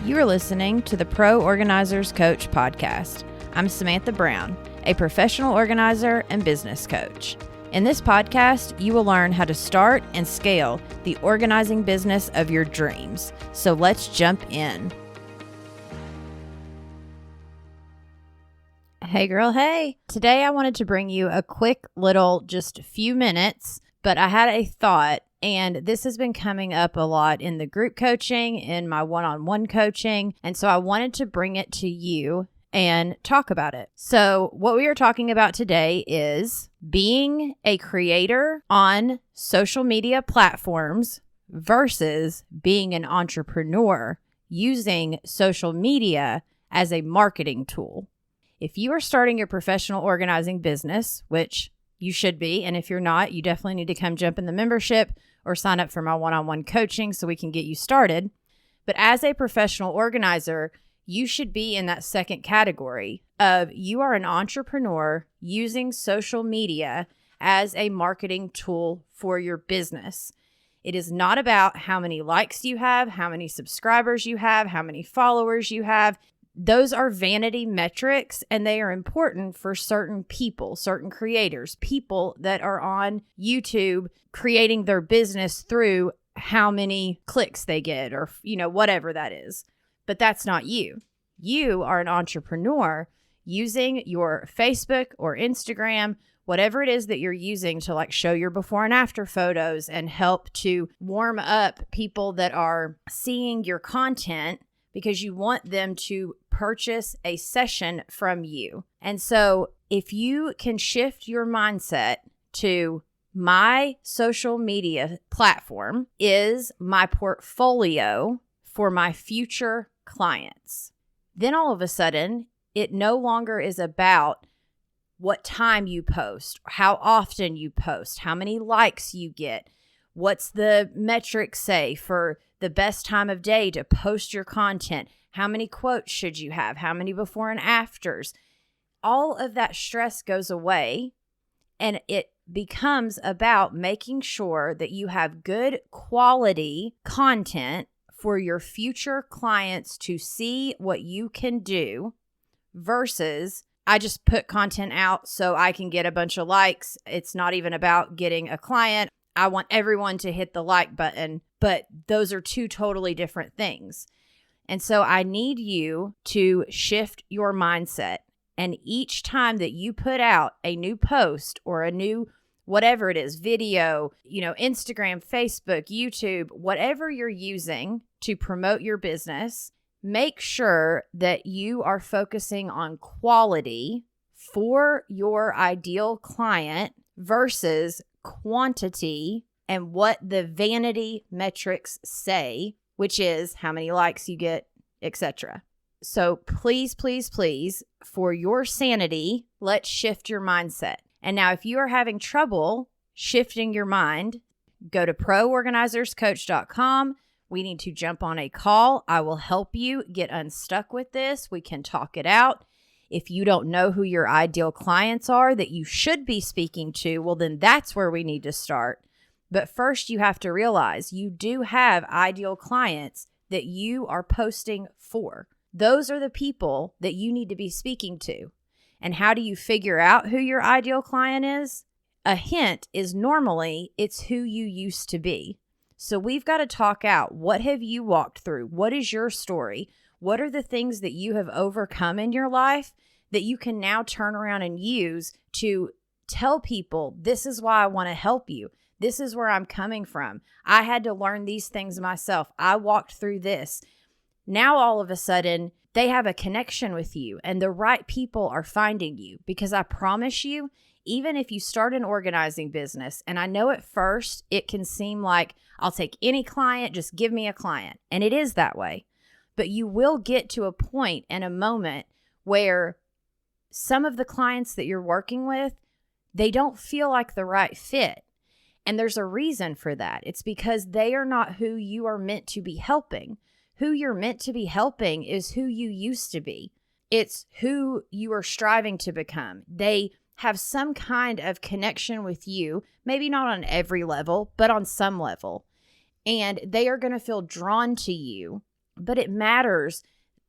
You are listening to the Pro Organizers Coach podcast. I'm Samantha Brown, a professional organizer and business coach. In this podcast, you will learn how to start and scale the organizing business of your dreams. So let's jump in. Hey girl, hey. Today I wanted to bring you a quick little, just few minutes, but I had a thought, and this has been coming up a lot in the group coaching, in my one-on-one coaching, and so I wanted to bring it to you and talk about it. So what we are talking about today is being a creator on social media platforms versus being an entrepreneur using social media as a marketing tool. If you are starting your professional organizing business, which you should be, and if you're not, you definitely need to come jump in the membership or sign up for my one-on-one coaching so we can get you started. But as a professional organizer, you should be in that second category of you are an entrepreneur using social media as a marketing tool for your business. It is not about how many likes you have, how many subscribers you have, how many followers you have. Those are vanity metrics, and they are important for certain people, certain creators, people that are on YouTube creating their business through how many clicks they get or, whatever that is. But that's not you. You are an entrepreneur using your Facebook or Instagram, whatever it is that you're using to show your before and after photos and help to warm up people that are seeing your content, because you want them to purchase a session from you. And so if you can shift your mindset to my social media platform is my portfolio for my future clients, then all of a sudden, it no longer is about what time you post, how often you post, how many likes you get, what's the metrics say for the best time of day to post your content, how many quotes should you have, how many before and afters. All of that stress goes away, and it becomes about making sure that you have good quality content for your future clients to see what you can do versus I just put content out so I can get a bunch of likes. It's not even about getting a client. I want everyone to hit the like button, but those are two totally different things. And so I need you to shift your mindset. And each time that you put out a new post or a new whatever it is, video, Instagram, Facebook, YouTube, whatever you're using to promote your business, make sure that you are focusing on quality for your ideal client versus quantity and what the vanity metrics say, which is how many likes you get, etc. So please, please, please, for your sanity, let's shift your mindset. And now if you are having trouble shifting your mind, go to proorganizerscoach.com. We need to jump on a call. I will help you get unstuck with this. We can talk it out. If you don't know who your ideal clients are that you should be speaking to, well, then that's where we need to start. But first, you have to realize you do have ideal clients that you are posting for. Those are the people that you need to be speaking to. And how do you figure out who your ideal client is? A hint is normally it's who you used to be. So we've got to talk out. What have you walked through? What is your story? What are the things that you have overcome in your life that you can now turn around and use to tell people, this is why I want to help you. This is where I'm coming from. I had to learn these things myself. I walked through this. Now, all of a sudden, they have a connection with you and the right people are finding you, because I promise you, even if you start an organizing business, and I know at first it can seem like I'll take any client, just give me a client. And it is that way. But you will get to a point and a moment where some of the clients that you're working with, they don't feel like the right fit. And there's a reason for that. It's because they are not who you are meant to be helping. Who you're meant to be helping is who you used to be. It's who you are striving to become. They have some kind of connection with you, maybe not on every level, but on some level. And they are going to feel drawn to you but it matters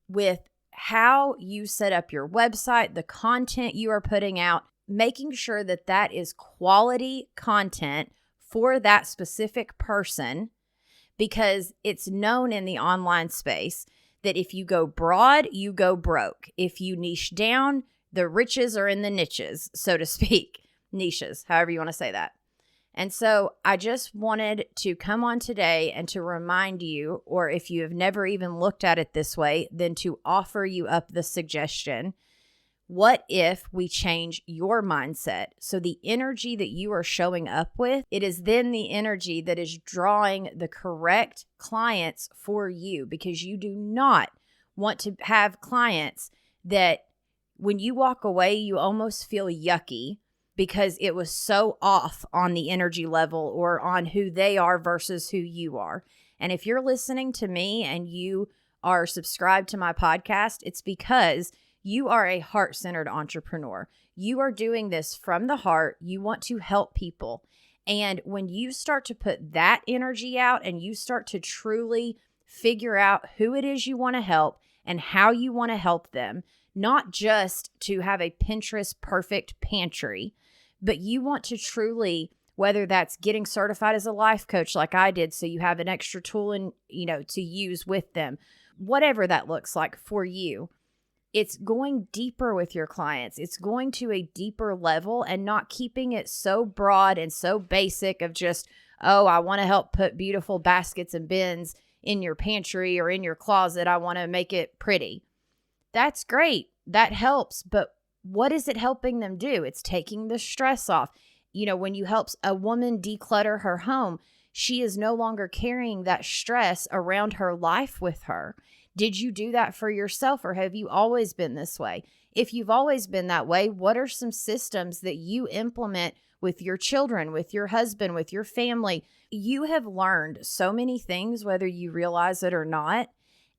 with how you set up your website, the content you are putting out, making sure that that is quality content for that specific person, because it's known in the online space that if you go broad, you go broke. If you niche down, the riches are in the niches, so to speak. Niches, however you want to say that. And so I just wanted to come on today and to remind you, or if you have never even looked at it this way, then to offer you up the suggestion. What if we change your mindset? So the energy that you are showing up with, it is then the energy that is drawing the correct clients for you, because you do not want to have clients that when you walk away, you almost feel yucky because it was so off on the energy level or on who they are versus who you are. And if you're listening to me and you are subscribed to my podcast, it's because you are a heart-centered entrepreneur. You are doing this from the heart. You want to help people. And when you start to put that energy out and you start to truly figure out who it is you want to help and how you want to help them, not just to have a Pinterest perfect pantry, but you want to truly, whether that's getting certified as a life coach like I did, so you have an extra tool to use with them, whatever that looks like for you, it's going deeper with your clients. It's going to a deeper level and not keeping it so broad and so basic of just, oh, I want to help put beautiful baskets and bins in your pantry or in your closet. I want to make it pretty. That's great. That helps. But what is it helping them do? It's taking the stress off. When you help a woman declutter her home, she is no longer carrying that stress around her life with her. Did you do that for yourself, or have you always been this way? If you've always been that way, what are some systems that you implement with your children, with your husband, with your family? You have learned so many things, whether you realize it or not.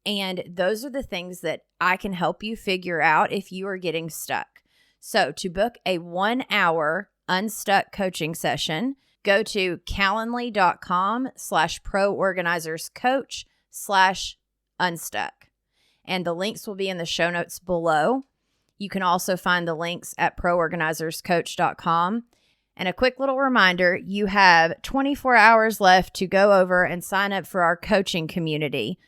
And those are the things that I can help you figure out if you are getting stuck. So to book a 1-hour unstuck coaching session, go to calendly.com/proorganizerscoach/unstuck. And the links will be in the show notes below. You can also find the links at proorganizerscoach.com. And a quick little reminder, you have 24 hours left to go over and sign up for our coaching community,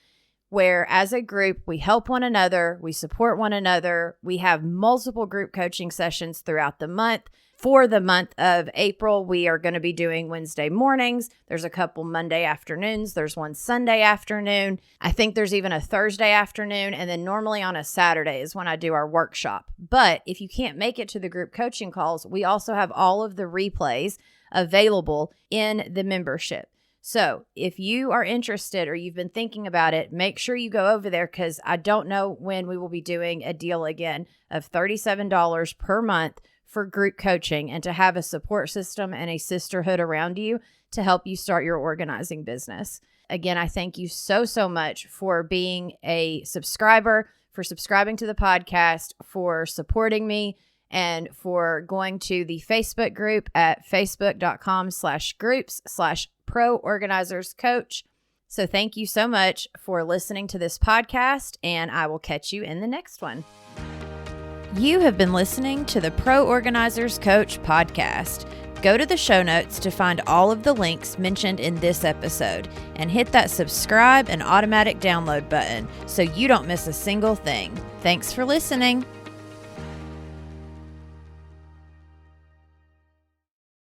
where as a group, we help one another, we support one another. We have multiple group coaching sessions throughout the month. For the month of April, we are going to be doing Wednesday mornings. There's a couple Monday afternoons. There's one Sunday afternoon. I think there's even a Thursday afternoon. And then normally on a Saturday is when I do our workshop. But if you can't make it to the group coaching calls, we also have all of the replays available in the membership. So if you are interested or you've been thinking about it, make sure you go over there, because I don't know when we will be doing a deal again of $37 per month for group coaching, and to have a support system and a sisterhood around you to help you start your organizing business. Again, I thank you so, so much for being a subscriber, for subscribing to the podcast, for supporting me, and for going to the Facebook group at facebook.com/groups/proorganizerscoach. So thank you so much for listening to this podcast, and I will catch you in the next one. You have been listening to the Pro Organizers Coach podcast. Go to the show notes to find all of the links mentioned in this episode, and hit that subscribe and automatic download button so you don't miss a single thing. Thanks for listening.